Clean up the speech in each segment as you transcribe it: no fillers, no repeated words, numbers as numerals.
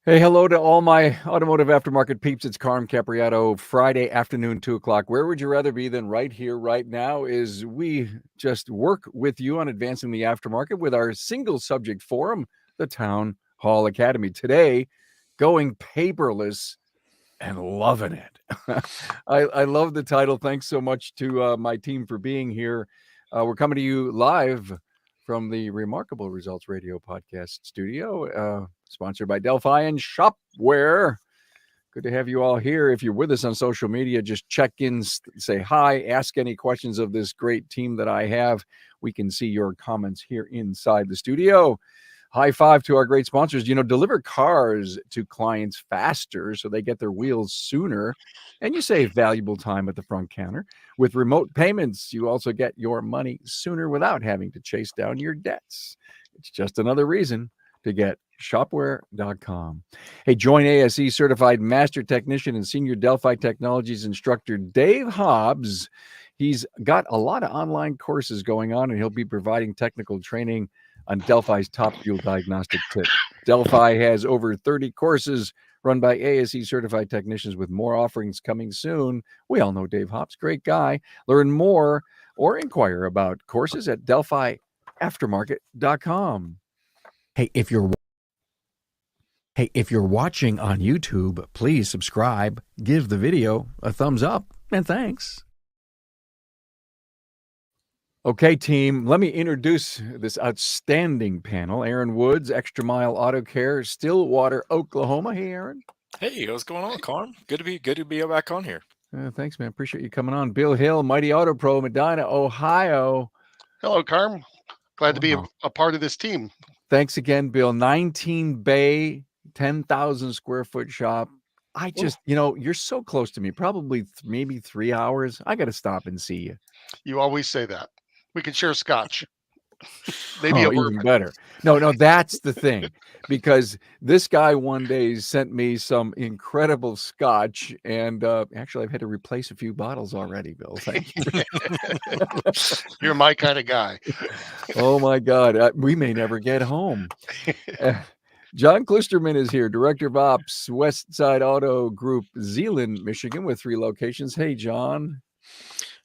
Hey, hello to all my automotive aftermarket peeps. It's Carm Capriato, Friday afternoon, 2 o'clock. Where would you rather be than right here, right now? Is we just work with you on advancing the aftermarket with our single subject forum, the Town Hall Academy. Today, going paperless and loving it. I love the title. Thanks so much to my team for being here. We're coming to you live from the Remarkable Results Radio podcast studio, sponsored by Delphi and Shopware. Good to have you all here. If you're with us on social media, just check in, say hi, ask any questions of this great team that I have. We can see your comments here inside the studio. High five to our great sponsors. Deliver cars to clients faster so they get their wheels sooner, and you save valuable time at the front counter. With remote payments, you also get your money sooner without having to chase down your debts. It's just another reason to get shopware.com. Hey, join ASE certified master technician and senior Delphi Technologies instructor Dave Hobbs. He's got a lot of online courses going on, and he'll be providing technical training on Delphi's top fuel diagnostic tip. Delphi has over 30 courses run by ASE certified technicians with more offerings coming soon. We all know Dave Hobbs, great guy. Learn more or inquire about courses at delphiaftermarket.com. Hey, if you're watching on YouTube, please subscribe, give the video a thumbs up, and thanks. Okay, team, let me introduce this outstanding panel. Aaron Woods, Extra Mile Auto Care, Stillwater, Oklahoma. Hey, Aaron. Hey, what's going on, Carm? Good to be back on here. Thanks, man. Appreciate you coming on. Bill Hill, Mighty Auto Pro, Medina, Ohio. Hello, Carm. Glad to be a part of this team. Thanks again, Bill. 19 bay, 10,000 square foot shop. I just, you're so close to me, probably maybe 3 hours. I got to stop and see you. You always say that. We can share scotch. Maybe even better. No, that's the thing, because this guy one day sent me some incredible scotch, and actually I've had to replace a few bottles already, Bill. Thank you. You're my kind of guy. Oh my God, we may never get home. John Klisterman is here, Director of Ops, West Side Auto Group, Zeeland, Michigan, with 3 locations. Hey, John.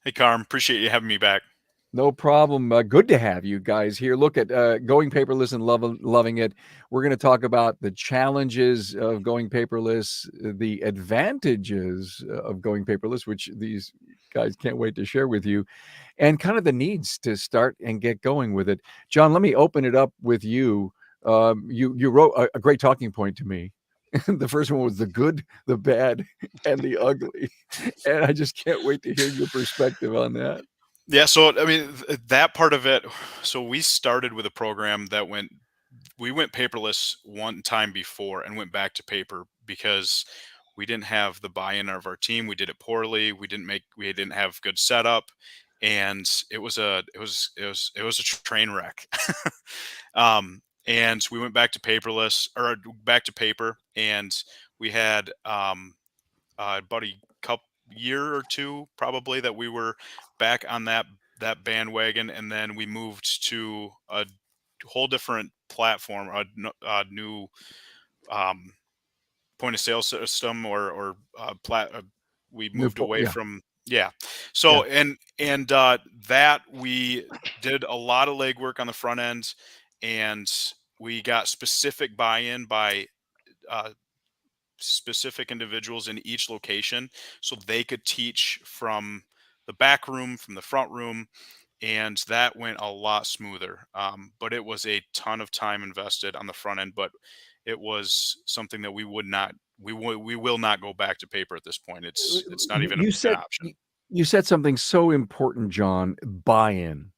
Hey, Carm. Appreciate you having me back. No problem. Good to have you guys here. Look at going paperless and loving it. We're going to talk about the challenges of going paperless, the advantages of going paperless, which these guys can't wait to share with you, and kind of the needs to start and get going with it. John, let me open it up with you. You wrote a great talking point to me. The first one was the good, the bad, and the ugly. And I just can't wait to hear your perspective on that. Yeah, so I mean, that part of it, so we started with a program that we went paperless one time before and went back to paper because we didn't have the buy-in of our team. We did it poorly. We didn't have good setup, and it was a train wreck. And we went back to paperless, or back to paper, and we had about a year or two probably that we were back on that bandwagon, and then we moved to a whole different platform, a new point of sale system, or we moved away from so and that we did a lot of legwork on the front end, and we got specific buy-in by specific individuals in each location, so they could teach from the back room, from the front room, and that went a lot smoother. But it was a ton of time invested on the front end, but it was something that we will not go back to paper at this point. It's not even an option. You said something so important, John, buy-in.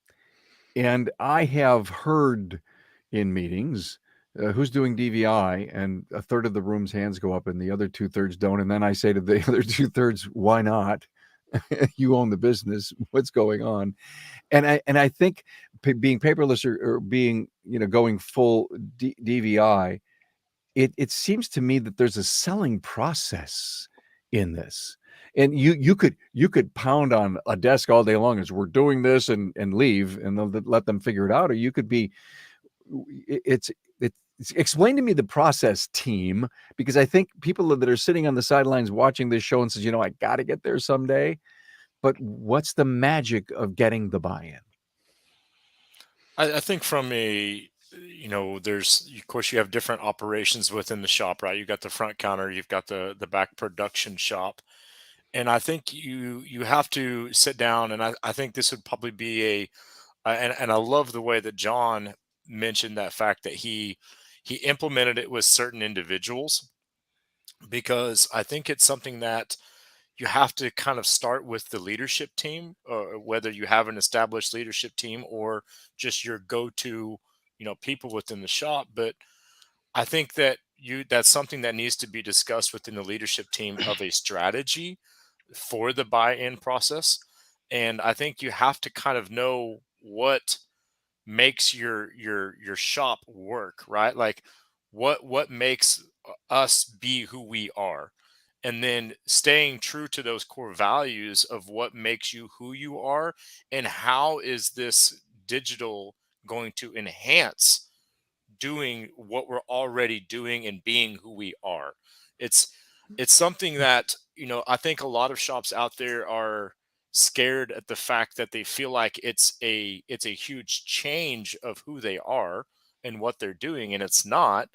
And I have heard in meetings, who's doing DVI, and a third of the room's hands go up and the other 2/3 don't. And then I say to the other 2/3, why not? You own the business. What's going on? And I think being paperless or being, going full DVI, it seems to me that there's a selling process in this. And you could pound on a desk all day long as we're doing this and leave, and they'll let them figure it out. Or you could be, explain to me the process, team, because I think people that are sitting on the sidelines watching this show and says, I got to get there someday. But what's the magic of getting the buy-in? I think from there's, of course, you have different operations within the shop, right? You've got the front counter, you've got the back production shop. And I think you have to sit down, and I think this would probably be and I love the way that John mentioned that fact that he implemented it with certain individuals, because I think it's something that you have to kind of start with the leadership team, whether you have an established leadership team or just your go-to, people within the shop. But I think that that's something that needs to be discussed within the leadership team of a strategy for the buy-in process. And I think you have to kind of know what makes your shop work, right? Like what makes us be who we are, and then staying true to those core values of what makes you who you are, and how is this digital going to enhance doing what we're already doing and being who we are. It's something that, I think a lot of shops out there are scared at the fact that they feel like it's a huge change of who they are and what they're doing, and it's not,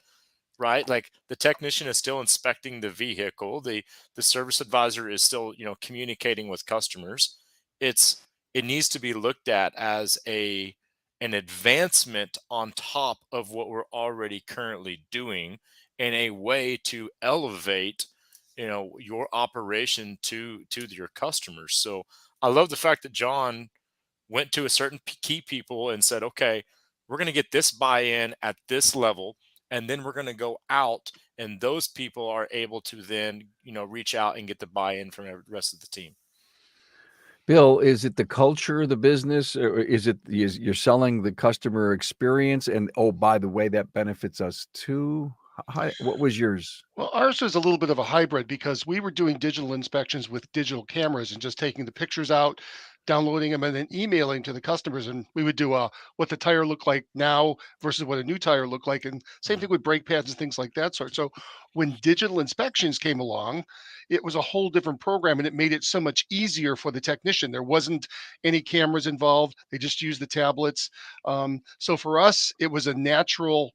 right? Like the technician is still inspecting the vehicle, the service advisor is still, communicating with customers. It needs to be looked at as an advancement on top of what we're already currently doing, and a way to elevate, your operation to your customers. So I love the fact that John went to a certain key people and said, okay, we're going to get this buy-in at this level, and then we're going to go out, and those people are able to then, reach out and get the buy-in from the rest of the team. Bill, is it the culture of the business, or is you're selling the customer experience? And oh, by the way, that benefits us too. What was yours? Well, ours was a little bit of a hybrid because we were doing digital inspections with digital cameras and just taking the pictures out, downloading them, and then emailing to the customers. And we would do what the tire looked like now versus what a new tire looked like, and same thing with brake pads and things like that sort. So when digital inspections came along, it was a whole different program, and it made it so much easier for the technician. There wasn't any cameras involved; they just used the tablets. So for us, it was a natural.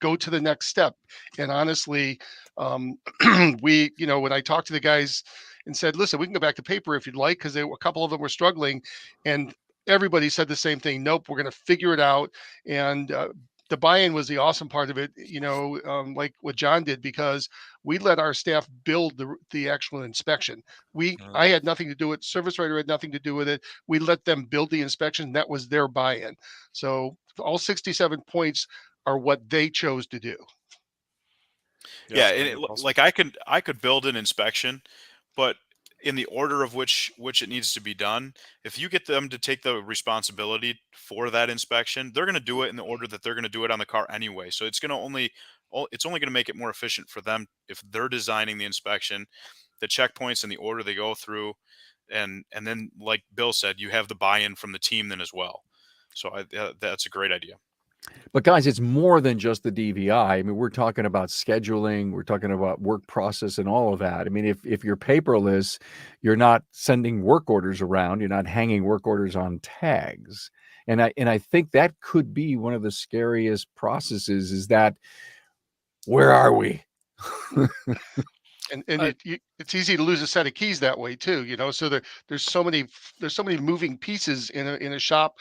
Go to the next step. And honestly, when I talked to the guys and said, listen, we can go back to paper if you'd like, because a couple of them were struggling, and everybody said the same thing. Nope, we're going to figure it out. And the buy-in was the awesome part of it, like what John did, because we let our staff build the actual inspection. I had nothing to do with it. Service writer had nothing to do with it. We let them build the inspection. That was their buy-in. So all 67 points are what they chose to do. Yeah, and like I could build an inspection, but in the order of which it needs to be done, if you get them to take the responsibility for that inspection, they're going to do it in the order that they're going to do it on the car anyway. So it's only going to make it more efficient for them if they're designing the inspection, the checkpoints, and the order they go through, and then, like Bill said, you have the buy-in from the team then as well. So that's a great idea. But guys, it's more than just the DVI. I mean, we're talking about scheduling, we're talking about work process and all of that. I mean, if you're paperless, you're not sending work orders around, you're not hanging work orders on tags. And I think that could be one of the scariest processes, is that where are we? And it's easy to lose a set of keys that way too, So there's so many moving pieces in a shop,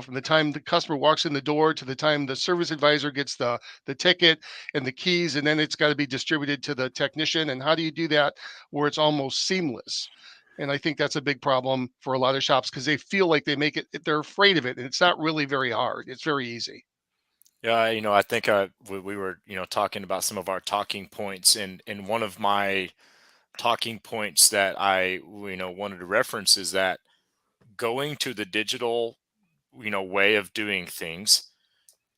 from the time the customer walks in the door to the time the service advisor gets the ticket and the keys, and then it's got to be distributed to the technician. And how do you do that where it's almost seamless? And I think that's a big problem for a lot of shops, because they feel like they're afraid of it, and it's not really very hard. It's very easy. Yeah, I think we were, talking about some of our talking points, and one of my talking points that I, wanted to reference is that going to the digital, way of doing things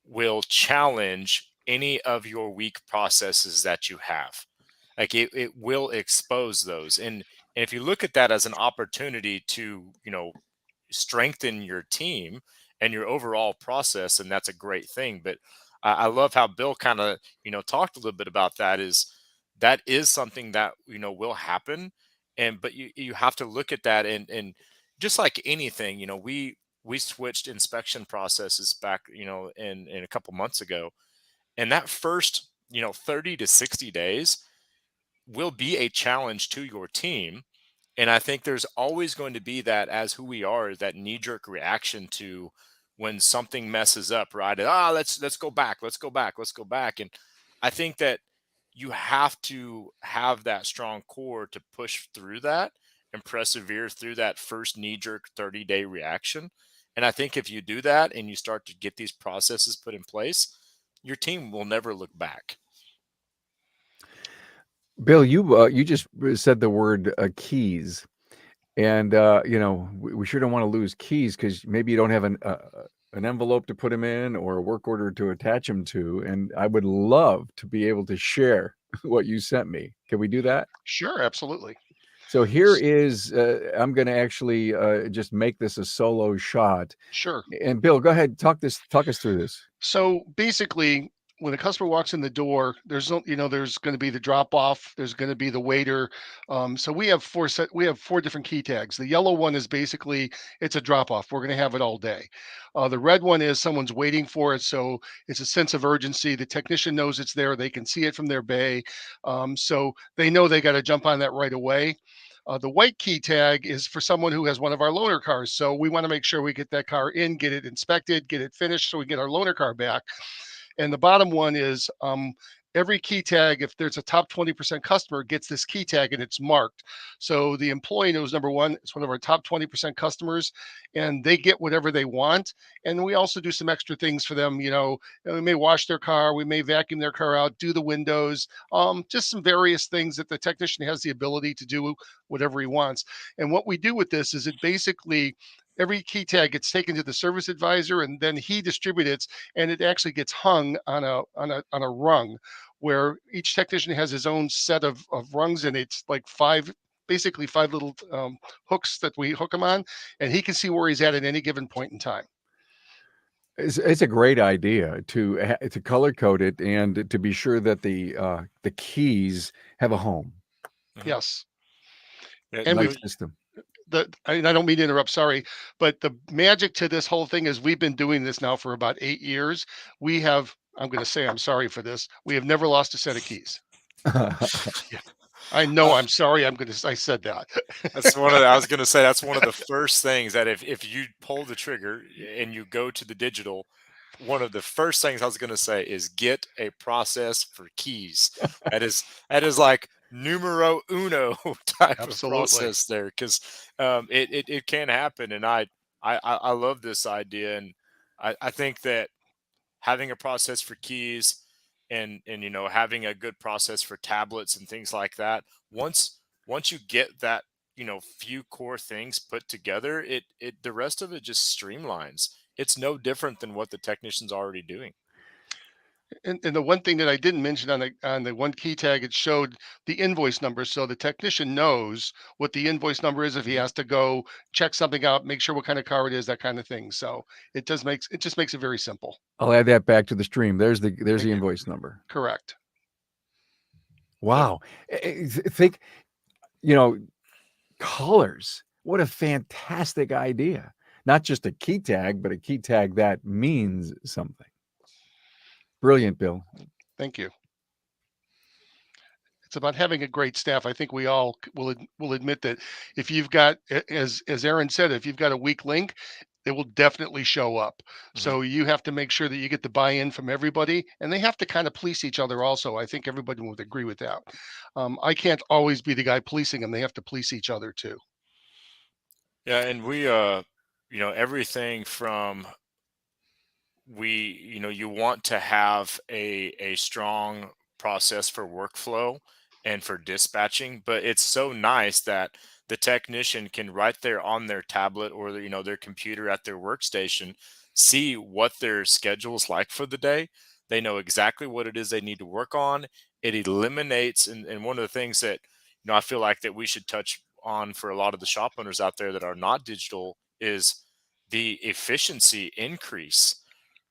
will challenge any of your weak processes that you have. Like it will expose those. And if you look at that as an opportunity to, strengthen your team and your overall process, and that's a great thing. But I love how Bill kind of, talked a little bit about that is something that, will happen. But you have to look at that, and just like anything, we switched inspection processes back, in a couple months ago. And that first, 30 to 60 days will be a challenge to your team. And I think there's always going to be that, as who we are, that knee-jerk reaction to when something messes up, right? Let's go back, let's go back, let's go back. And I think that you have to have that strong core to push through that and persevere through that first knee-jerk 30-day reaction. And I think if you do that and you start to get these processes put in place, your team will never look back. Bill, you just said the word keys, and we sure don't want to lose keys, because maybe you don't have an envelope to put them in or a work order to attach them to. And I would love to be able to share what you sent me. Can we do that? Sure, absolutely. So here is, I'm going to actually just make this a solo shot. Sure. And Bill, go ahead, talk us through this. So basically, when a customer walks in the door, there's there's going to be the drop off. There's going to be the waiter. So we have four different key tags. The yellow one is basically it's a drop off. We're going to have it all day. The red one is someone's waiting for it, so it's a sense of urgency. The technician knows it's there. They can see it from their bay, so they know they got to jump on that right away. The white key tag is for someone who has one of our loaner cars. So we want to make sure we get that car in, get it inspected, get it finished, so we get our loaner car back. And the bottom one is every key tag, if there's a top 20% customer, gets this key tag and it's marked. So the employee knows, number one, it's one of our top 20% customers, and they get whatever they want. And we also do some extra things for them. We may wash their car, we may vacuum their car out, do the windows, just some various things that the technician has the ability to do whatever he wants. And what we do with this is it basically, every key tag gets taken to the service advisor, and then he distributes it, and it actually gets hung on a rung, where each technician has his own set of rungs, and it's like basically five little hooks that we hook him on, and he can see where he's at any given point in time. It's a great idea to color code it, and to be sure that the keys have a home. Yes. And nice system. I don't mean to interrupt, sorry, but the magic to this whole thing is we've been doing this now for about 8 years. I'm going to say, I'm sorry for this, we have never lost a set of keys. I know, I'm sorry, I said that. I was going to say, that's one of the first things that if you pull the trigger and you go to the digital, one of the first things I was going to say is get a process for keys. That is like numero uno type Absolutely. of process there, because it can happen. And I love this idea. And I think that having a process for keys and having a good process for tablets and things like that, once you get that, few core things put together, the rest of it just streamlines. It's no different than what the technician's already doing. And the one thing that I didn't mention on the one key tag, it showed the invoice number, so the technician knows what the invoice number is if he has to go check something out, make sure what kind of car it is, that kind of thing. So it just makes it very simple. I'll add that back to the stream. There's the invoice number. Correct. Wow. Think, colors. What a fantastic idea. Not just a key tag, but a key tag that means something. Brilliant, Bill. Thank you. It's about having a great staff. I think we all will admit that if you've got, as Aaron said, if you've got a weak link, it will definitely show up. Mm-hmm. So you have to make sure that you get the buy-in from everybody, and they have to kind of police each other also. I think everybody would agree with that. I can't always be the guy policing them. They have to police each other too. Yeah, and we, everything from you want to have a strong process for workflow and for dispatching, but it's so nice that the technician can right there on their tablet or their computer at their workstation see what their schedule is like for the day. They know exactly what it is they need to work on. It eliminates, and one of the things that I feel like that we should touch on for a lot of the shop owners out there that are not digital is the efficiency increase.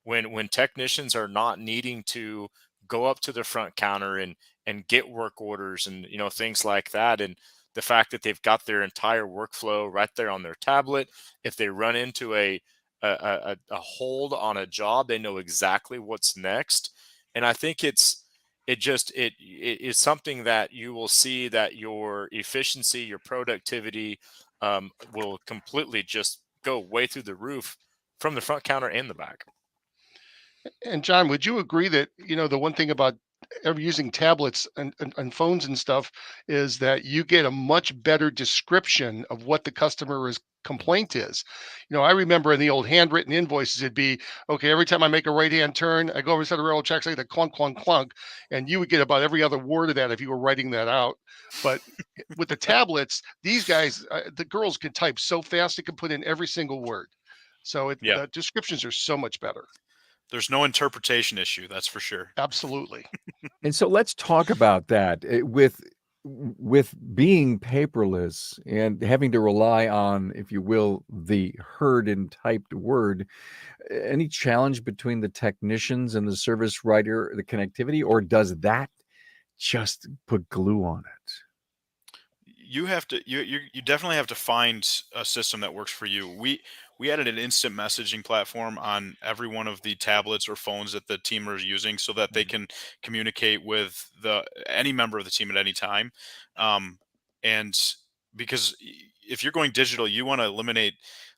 when technicians are not needing to go up to the front counter and get work orders and things like that, and the fact that they've got their entire workflow right there on their tablet. If they run into a hold on a job, they know exactly what's next. And I think it is something that you will see that your efficiency, your productivity will completely just go way through the roof from the front counter and the back. And John, would you agree that, the one thing about ever using tablets and phones and stuff is that you get a much better description of what the customer's complaint is? I remember in the old handwritten invoices, it'd be, okay, every time I make a right-hand turn, I go over to the railroad checks, like the clunk, clunk, clunk. And you would get about every other word of that if you were writing that out. But with the tablets, these guys, the girls can type so fast, they can put in every single word. So Yeah. the descriptions are so much better. There's no interpretation issue, that's for sure. Absolutely. And so let's talk about that with being paperless and having to rely on, if you will, the heard and typed word. Any challenge between the technicians and the service writer, the connectivity, or does that just put glue on it? You have to you definitely have to find a system that works for you. We added an instant messaging platform on every one of the tablets or phones that the team is using, so that they can communicate with any member of the team at any time. And because if you're going digital, you want to eliminate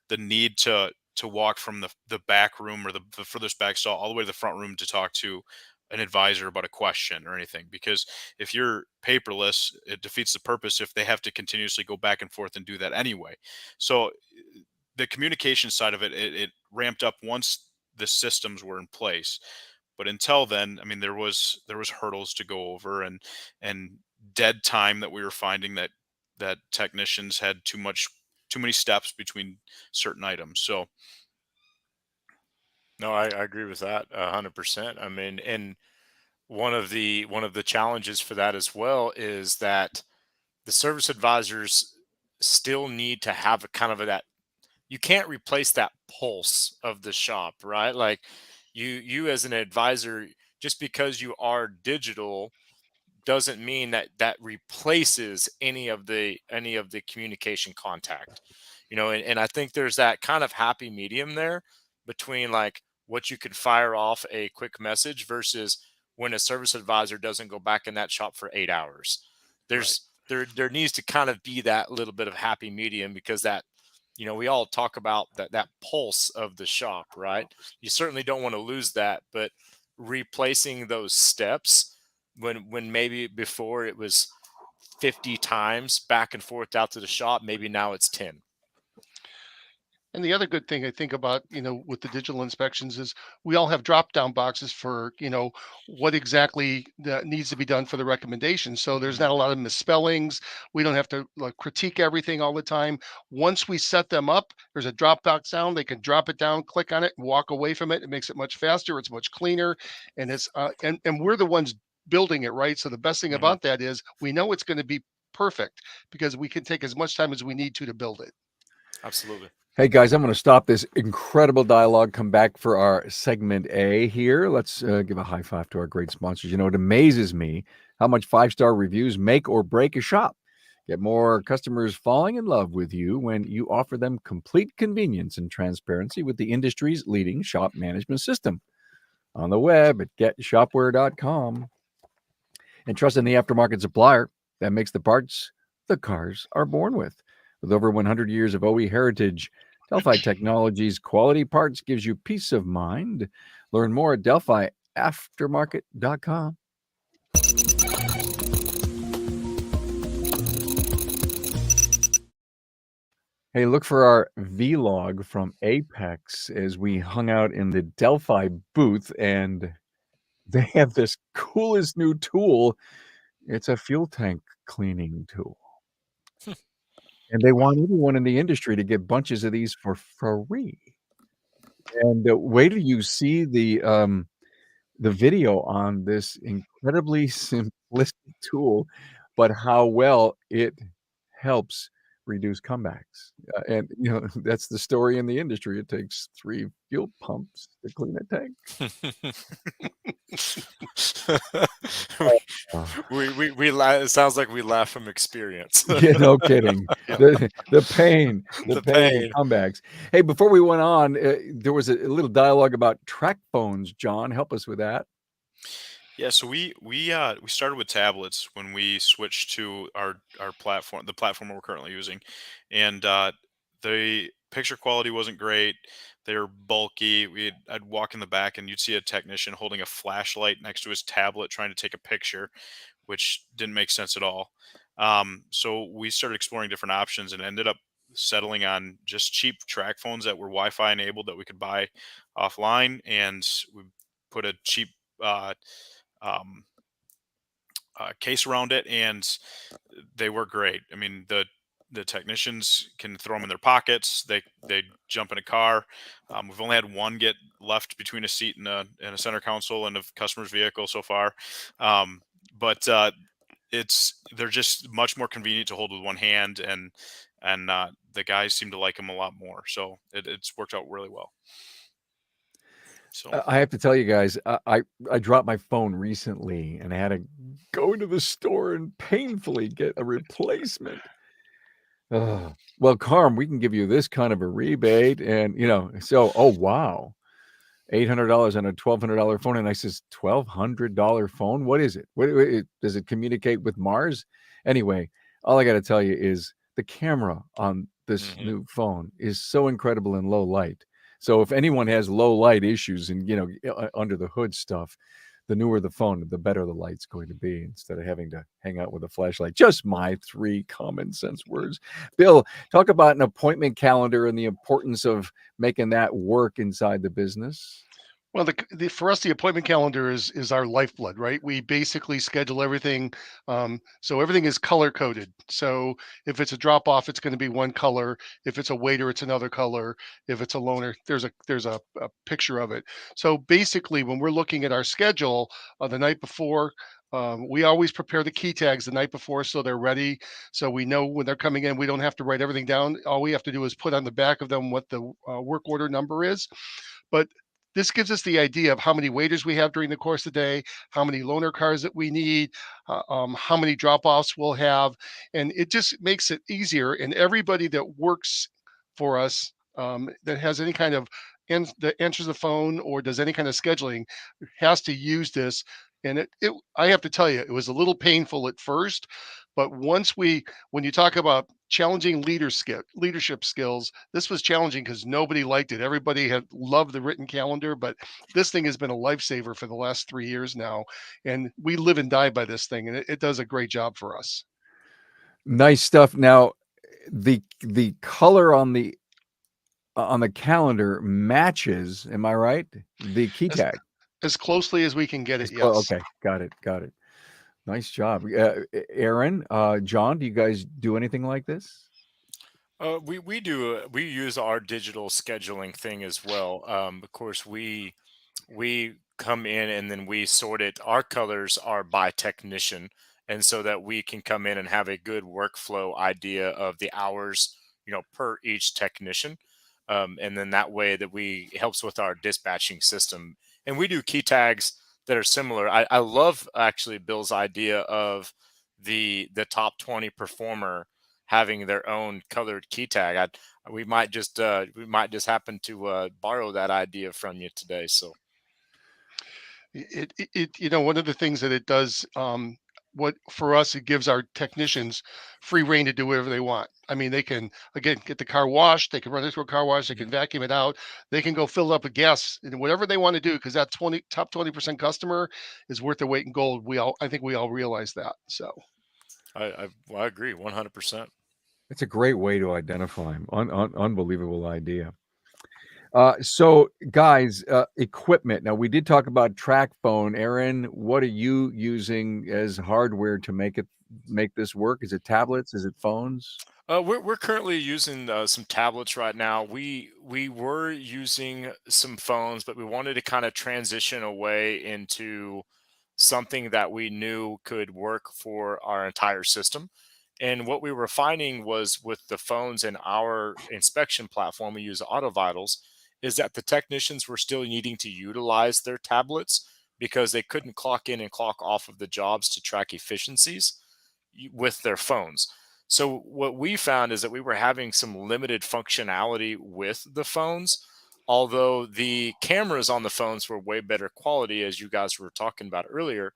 the need to walk from the back room or the furthest back stall all the way to the front room to talk to an advisor about a question or anything. Because if you're paperless, it defeats the purpose if they have to continuously go back and forth and do that anyway. So the communication side of it ramped up once the systems were in place. But until then, I mean, there was hurdles to go over, and dead time that we were finding that technicians had too many steps between certain items. So No, I agree with that 100%. I mean, and one of the challenges for that as well is that the service advisors still need to have a kind of that. You can't replace that pulse of the shop, right? Like you as an advisor, just because you are digital doesn't mean that replaces any of the communication contact. And I think there's that kind of happy medium there between like what you could fire off a quick message versus when a service advisor doesn't go back in that shop for 8 hours. There needs to kind of be that little bit of happy medium, because that, we all talk about that pulse of the shop, right? You certainly don't want to lose that, but replacing those steps when maybe before it was 50 times back and forth out to the shop, maybe now it's 10. And the other good thing I think about, with the digital inspections is we all have drop down boxes for, what exactly that needs to be done for the recommendation. So there's not a lot of misspellings. We don't have to critique everything all the time. Once we set them up, there's a drop box down. They can drop it down, click on it, and walk away from it. It makes it much faster. It's much cleaner, and it's and we're the ones building it, right? So the best thing about that is we know it's going to be perfect because we can take as much time as we need to build it. Absolutely. Hey guys, I'm going to stop this incredible dialogue, come back for our segment A here. Let's give a high five to our great sponsors. It amazes me how much 5-star reviews make or break a shop. Get more customers falling in love with you when you offer them complete convenience and transparency with the industry's leading shop management system. On the web at getshopware.com. And trust in the aftermarket supplier that makes the parts the cars are born with. With over 100 years of OE heritage, Delphi Technologies quality parts gives you peace of mind. Learn more at delphiaftermarket.com. Hey, look for our vlog from Apex as we hung out in the Delphi booth, and they have this coolest new tool. It's a fuel tank cleaning tool. And they want everyone in the industry to get bunches of these for free. And wait till you see the video on this incredibly simplistic tool, but how well it helps reduce comebacks. And that's the story in the industry. It takes 3 fuel pumps to clean a tank. Oh, It sounds like we laugh from experience. yeah, no kidding. Yeah. The pain The of pain. comebacks. Hey, before we went on, there was a little dialogue about track phones. John, help us with that. Yeah, so we started with tablets when we switched to our platform, the platform we're currently using, and the picture quality wasn't great. They were bulky. I'd walk in the back and you'd see a technician holding a flashlight next to his tablet trying to take a picture, which didn't make sense at all. So we started exploring different options and ended up settling on just cheap track phones that were Wi-Fi enabled that we could buy offline, and we put a cheap um, case around it, and they work great. I mean, the technicians can throw them in their pockets. They jump in a car. We've only had one get left between a seat and a center console and a customer's vehicle so far, but they're just much more convenient to hold with one hand, and the guys seem to like them a lot more. So it's worked out really well. So I have to tell you guys, I dropped my phone recently, and I had to go to the store and painfully get a replacement. Ugh. Well, Carm, we can give you this kind of a rebate, and so oh wow, $800 on a $1,200 phone, and I says $1,200 phone. What is it? Does it communicate with Mars? Anyway, all I got to tell you is the camera on this Mhm. new phone is so incredible in low light. So if anyone has low light issues and under the hood stuff, the newer the phone, the better the light's going to be instead of having to hang out with a flashlight. Just my 3 common sense words. Bill, talk about an appointment calendar and the importance of making that work inside the business. Well, for us, the appointment calendar is our lifeblood, right? We basically schedule everything, so everything is color coded. So if it's a drop off, it's going to be one color. If it's a waiter, it's another color. If it's a loaner, there's a picture of it. So basically, when we're looking at our schedule the night before, we always prepare the key tags the night before so they're ready. So we know when they're coming in. We don't have to write everything down. All we have to do is put on the back of them what the work order number is. But this gives us the idea of how many waiters we have during the course of the day, how many loaner cars that we need, how many drop offs we'll have. And it just makes it easier. And everybody that works for us that has any kind of that answers the phone or does any kind of scheduling has to use this. And I have to tell you, it was a little painful at first, but when you talk about challenging leadership skills, this was challenging because nobody liked it. Everybody had loved the written calendar, but this thing has been a lifesaver for the last 3 years now, and we live and die by this thing, and it does a great job for us. Nice stuff. Now, the color on the calendar matches, am I right? The key As, tag. as closely as we can get it, Oh, yes. okay. Got it. Nice job. Aaron, John, do you guys do anything like this? We use our digital scheduling thing as well. Of course, we come in and then we sort it. Our colors are by technician, and so that we can come in and have a good workflow idea of the hours, per each technician, and then that way that we helps with our dispatching system. And we do key tags that are similar. I love actually Bill's idea of the top 20 performer having their own colored key tag. We might just happen to borrow that idea from you today. So One of the things that it does, what for us, it gives our technicians free reign to do whatever they want. I mean, they can again get the car washed, they can run it through a car wash, they can vacuum it out, they can go fill it up with gas and whatever they want to do because that top 20% customer is worth their weight in gold. I think we all realize that. So I agree 100%. It's a great way to identify them. Unbelievable idea. So guys, equipment. Now we did talk about track phone. Aaron, what are you using as hardware to make this work? Is it tablets? Is it phones? We're currently using some tablets right now. We were using some phones, but we wanted to kind of transition away into something that we knew could work for our entire system. And what we were finding was with the phones and our inspection platform, we use AutoVitals, is that the technicians were still needing to utilize their tablets because they couldn't clock in and clock off of the jobs to track efficiencies with their phones. So what we found is that we were having some limited functionality with the phones, although the cameras on the phones were way better quality, as you guys were talking about earlier.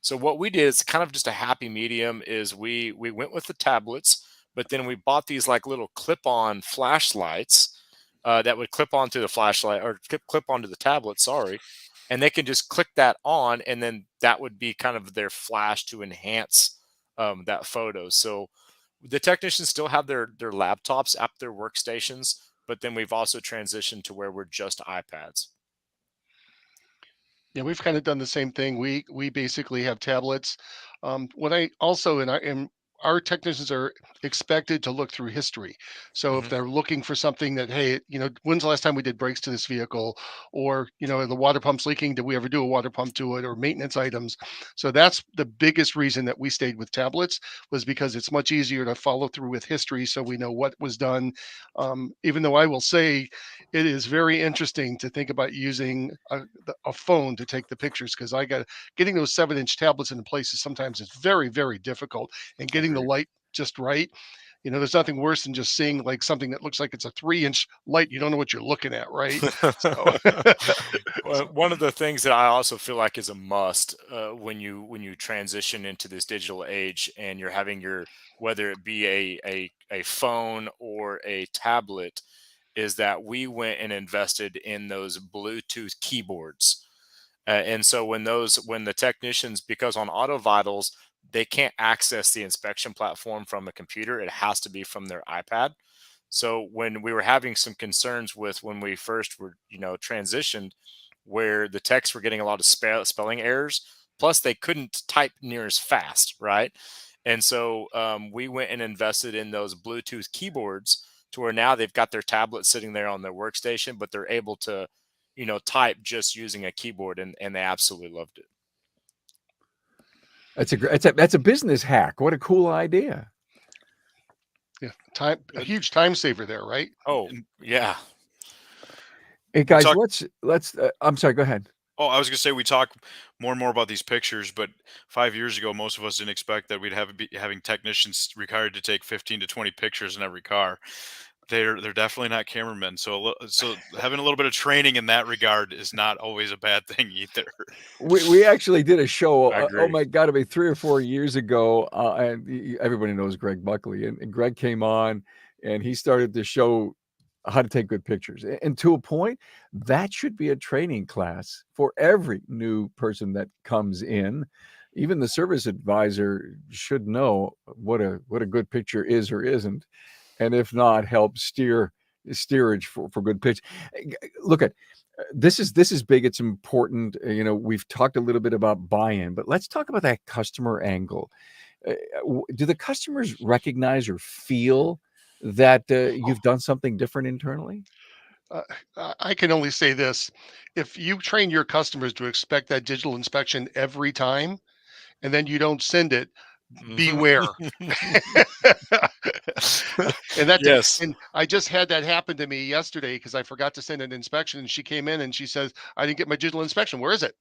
So what we did is kind of just a happy medium is we went with the tablets, but then we bought these like little clip-on flashlights that would clip onto the flashlight or clip onto the tablet, sorry. And they can just click that on, and then that would be kind of their flash to enhance that photo. So the technicians still have their laptops at their workstations, but then we've also transitioned to where we're just iPads. Yeah, we've kind of done the same thing. We basically have tablets. What I also in our technicians are expected to look through history. So if Mhm. they're looking for something that, hey, when's the last time we did brakes to this vehicle, or the water pump's leaking, did we ever do a water pump to it, or maintenance items? So that's the biggest reason that we stayed with tablets, was because it's much easier to follow through with history, so we know what was done. Even though I will say, it is very interesting to think about using a phone to take the pictures, because getting those 7-inch tablets into places sometimes is very, very difficult, and getting the Agreed. light just right. There's nothing worse than just seeing like something that looks like it's a 3-inch light. You don't know what you're looking at, right? So, Well, one of the things that I also feel like is a must when you transition into this digital age and you're having your, whether it be a phone or a tablet, is that we went and invested in those Bluetooth keyboards. And so when the technicians, because on Auto Vitals they can't access the inspection platform from a computer, it has to be from their iPad. So when we were having some concerns with when we first were, transitioned, where the texts were getting a lot of spelling errors, plus they couldn't type near as fast, right? And so we went and invested in those Bluetooth keyboards to where now they've got their tablet sitting there on their workstation, but they're able to, type just using a keyboard, and they absolutely loved it. That's a business hack. What a cool idea. yeah, a huge time saver there, right? Oh, And yeah. Hey we guys, talk. let's. I'm sorry. Go ahead. Oh, I was gonna say we talk more and more about these pictures, but 5 years ago, most of us didn't expect that we'd having technicians required to take 15 to 20 pictures in every car. They're definitely not cameramen, so having a little bit of training in that regard is not always a bad thing either. We actually did a show. I Oh agree. my God, it'd be 3 or 4 years ago, and everybody knows Greg Buckley, and Greg came on, and he started to show how to take good pictures, and to a point, that should be a training class for every new person that comes in. Even the service advisor should know what a good picture is or isn't, and if not, help steerage for good pitch. Look at this is big. It's important. We've talked a little bit about buy-in, but let's talk about that customer angle. Do the customers recognize or feel that you've done something different internally? Uh, I can only say this: if you train your customers to expect that digital inspection every time, and then you don't send it, Mhm. beware. and that Yes. and I just had that happen to me yesterday because I forgot to send an inspection, and she came in and she says, "I didn't get my digital inspection. Where is it?"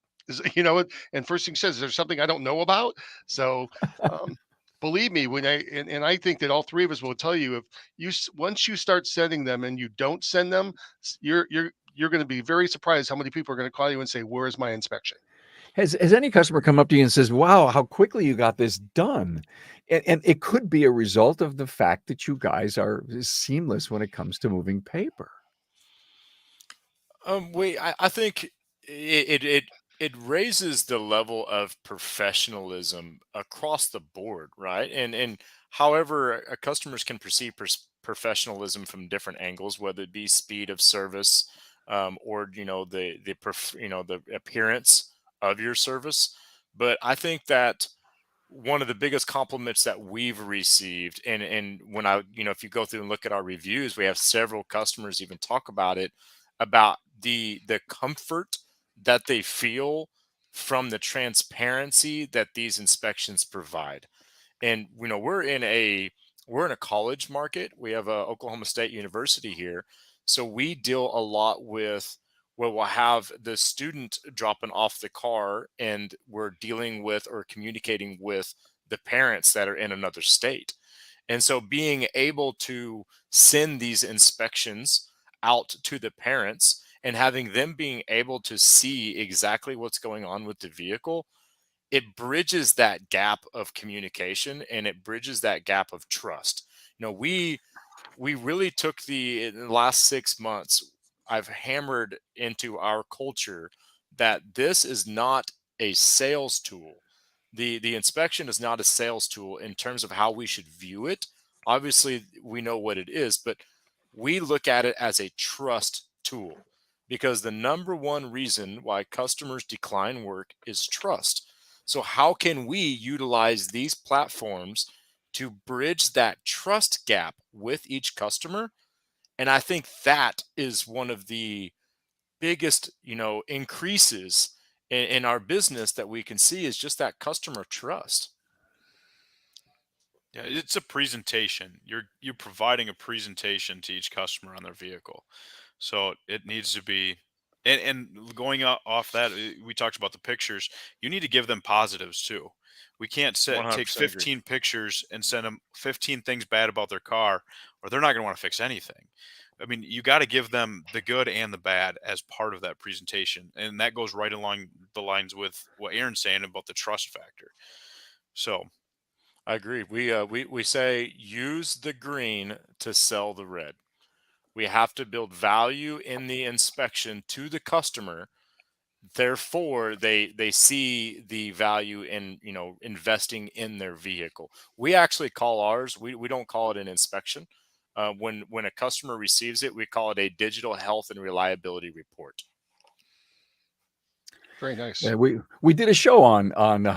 And first thing she says, "Is there something I don't know about?" So, um, believe me, when and I think that all three of us will tell you, if once you start sending them and you don't send them, you're going to be very surprised how many people are going to call you and say, "Where is my inspection?" Has any customer come up to you and says, "Wow, how quickly you got this done," and it could be a result of the fact that you guys are seamless when it comes to moving paper. I think it raises the level of professionalism across the board, right? And however, customers can perceive professionalism from different angles, whether it be speed of service, or the appearance of your service. But I think that one of the biggest compliments that we've received, and when if you go through and look at our reviews, we have several customers even talk about it, about the comfort that they feel from the transparency that these inspections provide. And we're in a college market. We have a Oklahoma State University here, so we deal a lot with where we'll have the student dropping off the car, and we're dealing with or communicating with the parents that are in another state. And so being able to send these inspections out to the parents and having them being able to see exactly what's going on with the vehicle, it bridges that gap of communication and it bridges that gap of trust. We really took in the last 6 months, I've hammered into our culture that this is not a sales tool. The inspection is not a sales tool in terms of how we should view it. Obviously, we know what it is, but we look at it as a trust tool, because the number one reason why customers decline work is trust. So how can we utilize these platforms to bridge that trust gap with each customer? And I think that is one of the biggest, increases in our business that we can see, is just that customer trust. Yeah, it's a presentation. You're providing a presentation to each customer on their vehicle. So it needs to be, and going off that, we talked about the pictures. You need to give them positives too. We can't take 100% agree. 15 pictures and send them 15 things bad about their car, or they're not going to want to fix anything. I mean, you got to give them the good and the bad as part of that presentation, and that goes right along the lines with what Aaron's saying about the trust factor. So I agree. We say use the green to sell the red. We have to build value in the inspection to the customer. Therefore, they see the value in investing in their vehicle. We actually call ours. We don't call it an inspection. When a customer receives it, we call it a digital health and reliability report. Very nice. Yeah, we did a show on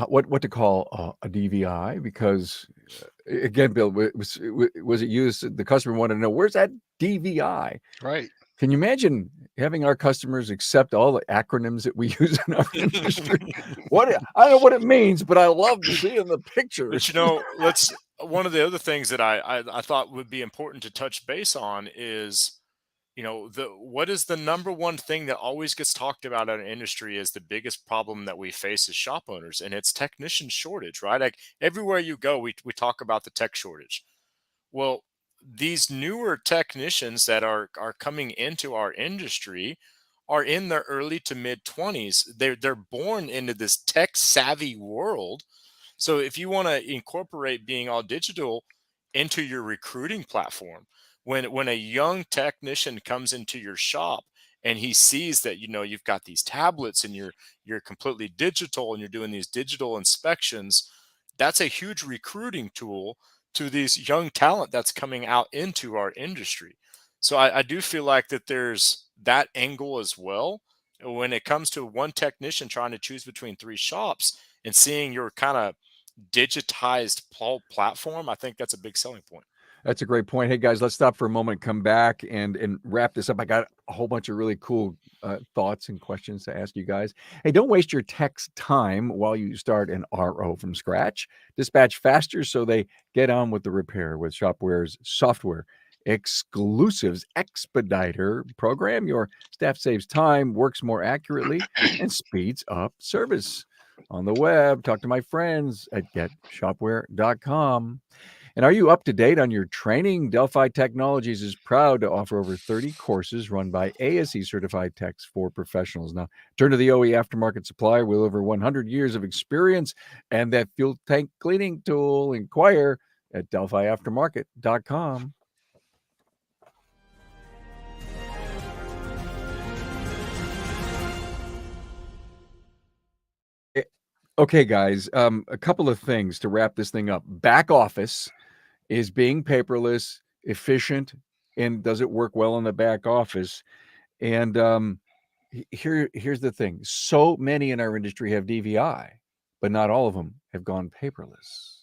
what to call a DVI, because again, Bill, was it used? The customer wanted to know, where's that DVI? Right. Can you imagine having our customers accept all the acronyms that we use in our industry? I don't know what it means, but I love seeing the pictures. But one of the other things that I thought would be important to touch base on is, what is the number one thing that always gets talked about in our industry is the biggest problem that we face as shop owners, and it's technician shortage, right? Like everywhere you go, we talk about the tech shortage. Well, these newer technicians that are coming into our industry are in their early to mid 20s. They're born into this tech savvy world. So if you want to incorporate being all digital into your recruiting platform, when a young technician comes into your shop and he sees that you've got these tablets and you're completely digital and you're doing these digital inspections, that's a huge recruiting tool to these young talent that's coming out into our industry. So I do feel like that there's that angle as well. When it comes to one technician trying to choose between three shops and seeing your kind of digitized platform, I think that's a big selling point. That's a great point. Hey guys, let's stop for a moment, come back and wrap this up. I got a whole bunch of really cool thoughts and questions to ask you guys. Hey, don't waste your tech's time while you start an RO from scratch. Dispatch faster so they get on with the repair with Shopware's software exclusives expediter program. Your staff saves time, works more accurately, and speeds up service. On the web, talk to my friends at getshopware.com. And are you up to date on your training? Delphi Technologies is proud to offer over 30 courses run by ASE certified techs for professionals. Now, turn to the OE aftermarket supplier with over 100 years of experience and that fuel tank cleaning tool. Inquire at delphiaftermarket.com. Okay, guys, a couple of things to wrap this thing up. Back office is being paperless, efficient, and does it work well in the back office? And here's the thing. So many in our industry have DVI, but not all of them have gone paperless,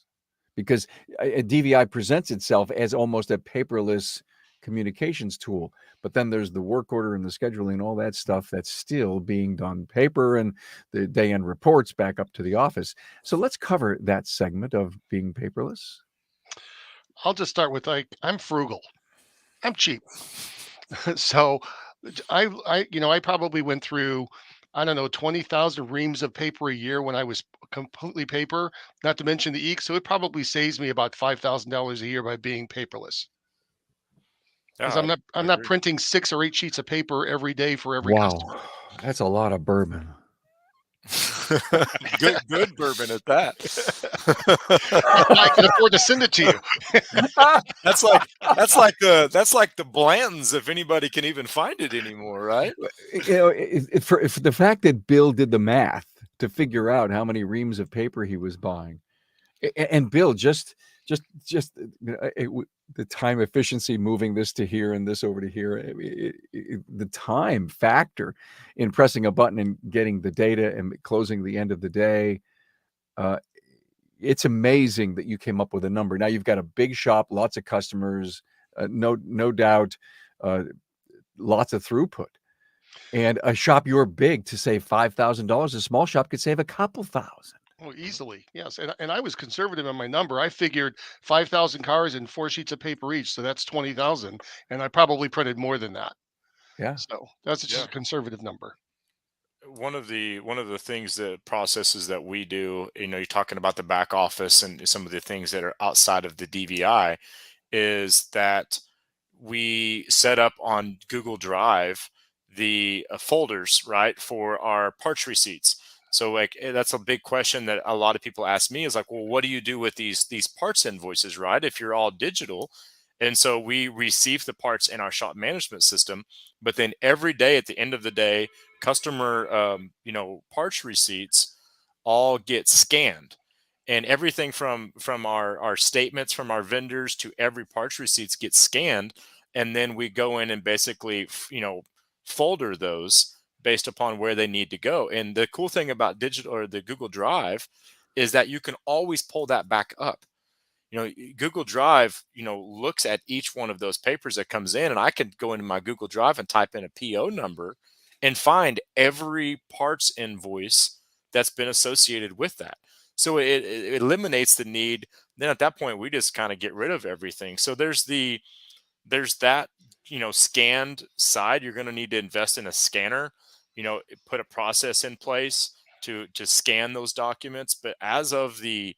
because a DVI presents itself as almost a paperless communications tool. But then there's the work order and the scheduling, all that stuff that's still being done paper, and the day end reports back up to the office. So let's cover that segment of being paperless. I'll just start with I'm frugal. I'm cheap. So I probably went through, I don't know, 20,000 reams of paper a year when I was completely paper, not to mention the ink. So it probably saves me about $5,000 a year by being paperless. Because Yeah, I'm I not agree. printing 6 or 8 sheets of paper every day for every customer. That's a lot of bourbon. good bourbon at that. I can afford to send it to you. That's like the Blantons, if anybody can even find it anymore, right? For the fact that Bill did the math to figure out how many reams of paper he was buying, and Bill just the time efficiency, moving this to here and this over to here, the time factor in pressing a button and getting the data and closing the end of the day. It's amazing that you came up with a number. Now you've got a big shop, lots of customers, no doubt, lots of throughput. And a shop your big to save $5,000, a small shop could save a couple thousand. Oh, easily, yes. And I was conservative on my number. I figured 5,000 cars and 4 sheets of paper each, so that's 20,000, and I probably printed more than that. Yeah. So that's just Yeah. a conservative number. One of the things, that processes that we do, you're talking about the back office and some of the things that are outside of the DVI, is that we set up on Google Drive the folders, right, for our parts receipts. So like that's a big question that a lot of people ask me, is like, well, what do you do with these parts invoices, right, if you're all digital? And so we receive the parts in our shop management system, but then every day at the end of the day, customer parts receipts all get scanned, and everything from our statements from our vendors to every parts receipts gets scanned, and then we go in and basically folder those based upon where they need to go. And the cool thing about digital or the Google Drive is that you can always pull that back up. Google Drive, looks at each one of those papers that comes in, and I can go into my Google Drive and type in a PO number and find every parts invoice that's been associated with that. So it eliminates the need. Then at that point, we just kind of get rid of everything. So there's that, scanned side. You're going to need to invest in a scanner, put a process in place to scan those documents. But as of the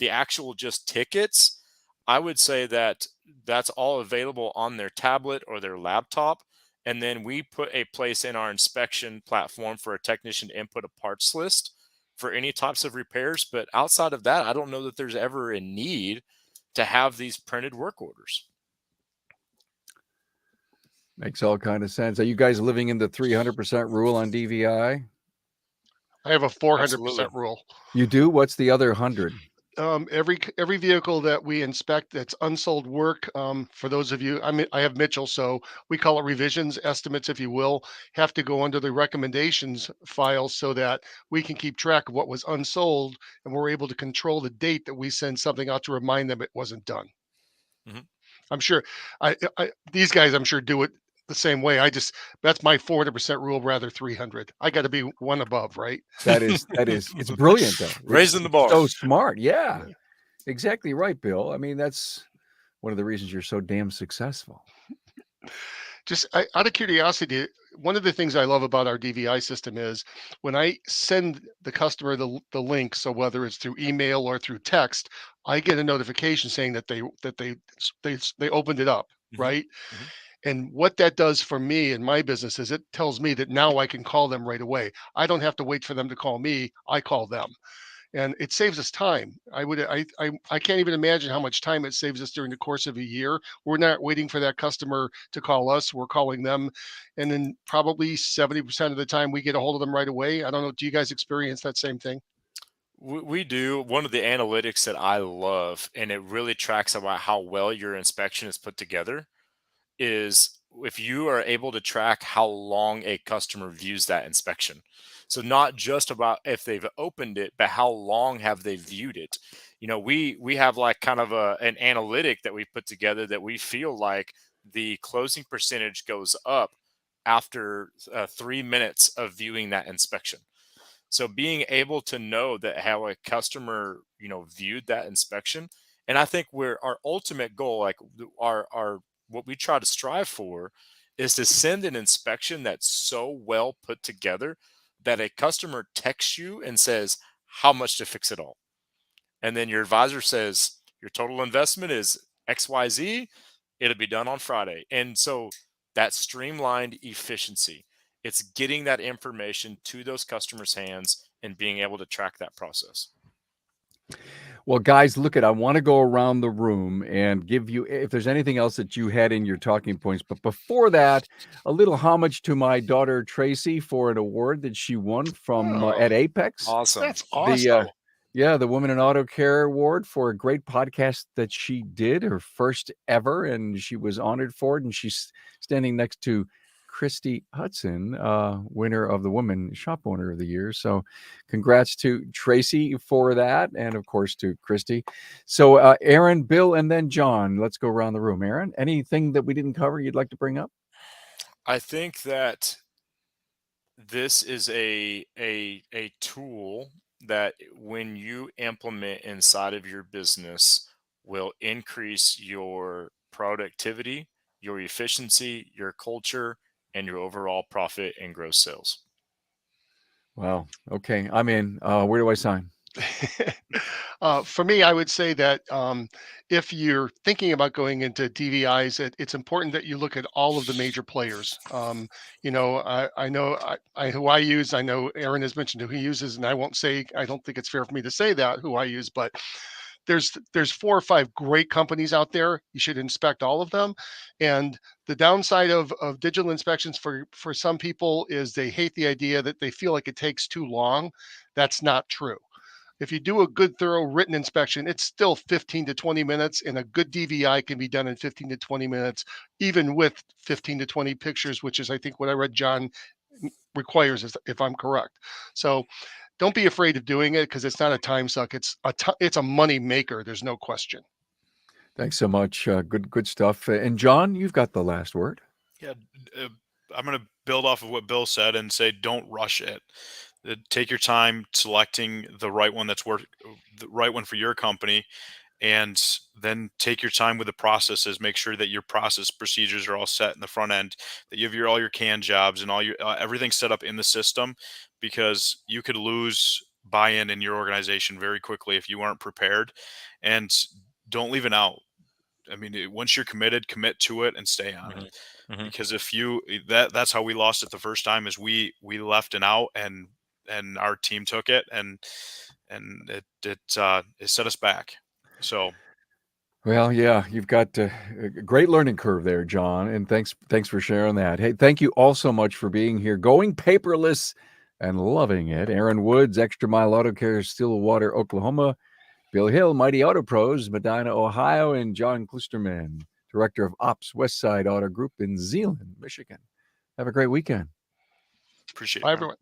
actual just tickets, I would say that that's all available on their tablet or their laptop. And then we put a place in our inspection platform for a technician to input a parts list for any types of repairs. But outside of that, I don't know that there's ever a need to have these printed work orders. Makes all kind of sense. Are you guys living in the 300% rule on DVI? I have a 400% Absolutely. rule. You do? What's the other 100? Every vehicle that we inspect that's unsold work, for those of you, I have Mitchell, so we call it revisions, estimates, if you will, have to go under the recommendations file so that we can keep track of what was unsold, and we're able to control the date that we send something out to remind them it wasn't done. Mhm. I'm sure these guys, I'm sure, do it the same way. That's my 400% rule, rather 300. I got to be one above, right? That is, it's brilliant though. Raising the bar. So smart. Yeah, exactly right, Bill. I mean, that's one of the reasons you're so damn successful. Just out of curiosity, one of the things I love about our DVI system is when I send the customer the link, so whether it's through email or through text, I get a notification saying that they opened it up, Mhm. right? Mhm. And what that does for me and my business is it tells me that now I can call them right away. I don't have to wait for them to call me. I call them. And it saves us time. I can't even imagine how much time it saves us during the course of a year. We're not waiting for that customer to call us. We're calling them. And then probably 70% of the time we get a hold of them right away. I don't know. Do you guys experience that same thing? We do. One of the analytics that I love, and it really tracks about how well your inspection is put together, is if you are able to track how long a customer views that inspection. So not just about if they've opened it, but how long have they viewed it. We have like kind of an analytic that we put together that we feel like the closing percentage goes up after 3 minutes of viewing that inspection. So being able to know that how a customer, viewed that inspection, and I think our ultimate goal, like our what we try to strive for, is to send an inspection that's so well put together that a customer texts you and says how much to fix it all, and then your advisor says your total investment is XYZ. It'll be done on Friday, and so that streamlined efficiency. It's getting that information to those customers' hands and being able to track that process. Well, guys, I want to go around the room and give you, if there's anything else that you had in your talking points. But before that, a little homage to my daughter, Tracy, for an award that she won from at Apex. Awesome. That's awesome. The Women in Auto Care Award for a great podcast that she did, her first ever, and she was honored for it. And she's standing next to Christy Hudson, winner of the Woman Shop Owner of the Year. So congrats to Tracy for that, and of course to Christy. So Aaron, Bill, and then John, let's go around the room. Aaron, anything that we didn't cover you'd like to bring up? I think that this is a tool that when you implement inside of your business will increase your productivity, your efficiency, your culture, and your overall profit and gross sales. Wow. Okay. I'm in. Where do I sign? For me, I would say that if you're thinking about going into DVIs, it's important that you look at all of the major players. I know who I use. I know Aaron has mentioned who he uses, and I won't say, I don't think it's fair for me to say that who I use, but there's 4 or 5 great companies out there. You should inspect all of them. And the downside of digital inspections for some people is they hate the idea that they feel like it takes too long. That's not true. If you do a good, thorough written inspection, it's still 15 to 20 minutes, and a good DVI can be done in 15 to 20 minutes, even with 15 to 20 pictures, which is, I think, what I read John requires, if I'm correct. So don't be afraid of doing it, because it's not a time suck. It's a money maker. There's no question. Thanks so much. Good stuff. And John, you've got the last word. Yeah, I'm going to build off of what Bill said and say, don't rush it. Take your time selecting the right one the right one for your company, and then take your time with the processes. Make sure that your process procedures are all set in the front end, that you have all your can jobs and all your everything set up in the system, because you could lose buy-in in your organization very quickly if you aren't prepared. And don't leave it out. I mean, once you're committed, commit to it and stay on it. Mm-hmm. Because if that's how we lost it the first time, is we left an out, and our team took it, and it set us back. So, well, yeah, you've got a great learning curve there, John, and thanks for sharing that. Hey, thank you all so much for being here, going paperless and loving it. Aaron Woods, Extra Mile Auto Care, Stillwater, Oklahoma. Bill Hill, Mighty Auto Pros, Medina, Ohio, and John Klusterman, Director of Ops, Westside Auto Group in Zeeland, Michigan. Have a great weekend. Appreciate it. Bye, everyone.